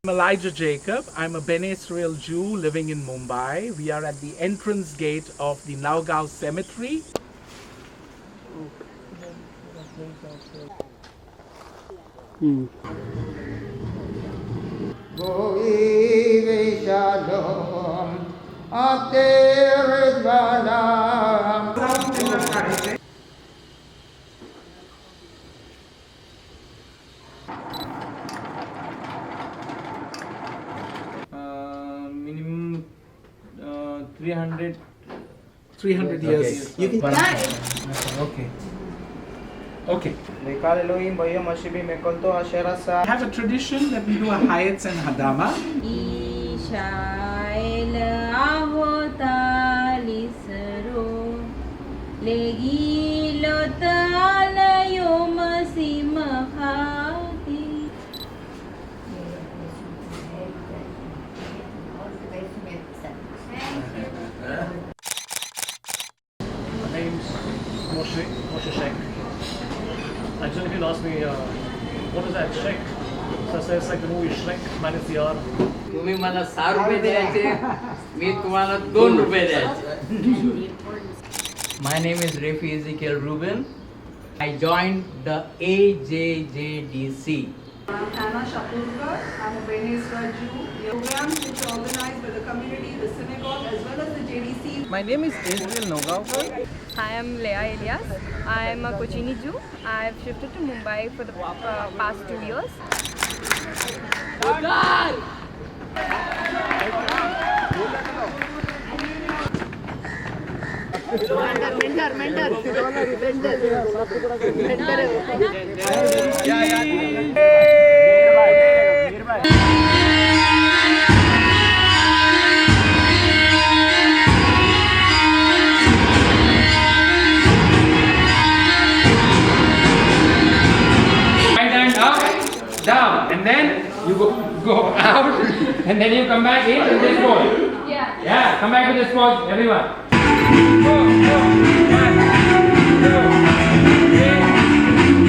I'm Elijah Jacob. I'm a Ben Israel Jew living in Mumbai. We are at the entrance gate of the Naugao Cemetery. Minimum 300 years. You can Okay. Okay. We have a tradition that we do a Hayats and Hadama. Ishael avotalisro legilot alayom simchati. My name's Moshe Sheikh. Actually, if you ask me, what is that Sheikh? So I say it's like the movie Shrek minus the R. तुम्ही मला 6 रुपये द्यायचे मी तुम्हाला 2 रुपये द्यायचे. My name is Rafi Ezekiel Ruben. I joined the AJJDC. I'm Hannah Shapurkar. I'm a Ben Israel Jew. Programs which are organized by the community, the synagogue, as well as the JDC. My name is Israel Nogaonkar. I am Leah Elias. I am a Kochini Jew. I have shifted to Mumbai for the past 2 years. Right hand up, down, and then you go out, and then you come back in with this pose. Yeah, come back with this pose, everyone. Go, 1, 2, 3,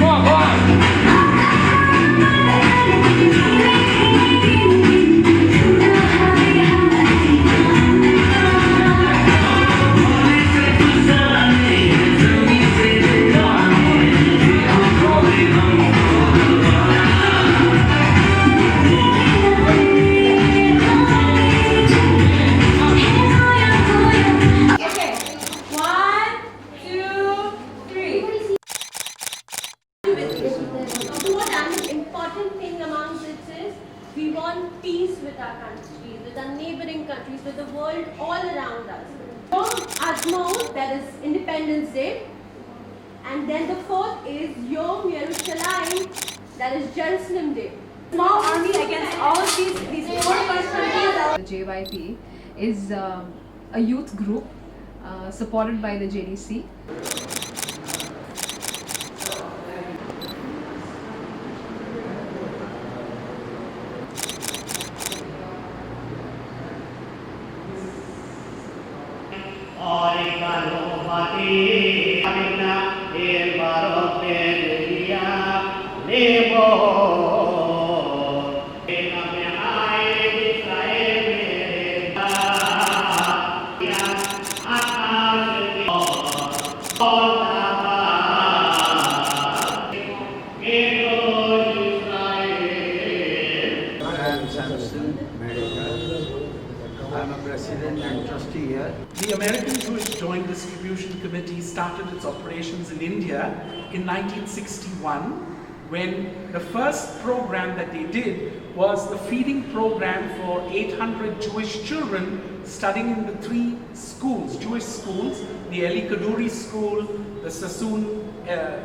4, go on. Okay, 1, 2, 3. What an important thing amongst it is we want peace with our country, with our neighboring countries, with the world all around us. Yom Azmaut, that is Independence Day, and then the 4th is Yom Yerushalayim, that is Jerusalem Day. Small army against all of these 4 countries. The JYP is a youth group supported by the JDC. I'm a president and trustee here. The American Jewish Joint Distribution Committee started its operations in India in 1961, when the first program that they did was the feeding program for 800 Jewish children studying in the 3 schools, Jewish schools, the Eli Kaduri School, the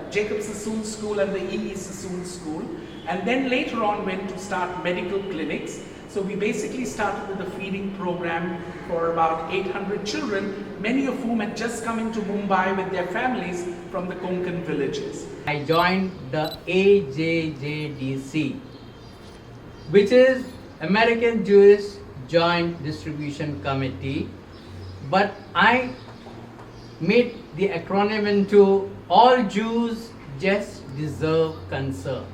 Jacob Sassoon School, and the E.E. Sassoon School, and then later on went to start medical clinics. So we basically started with a feeding program for about 800 children, many of whom had just come into Mumbai with their families from the Konkan villages. I joined the AJJDC, which is American Jewish Joint Distribution Committee, but I made the acronym into All Jews Just Deserve Concern.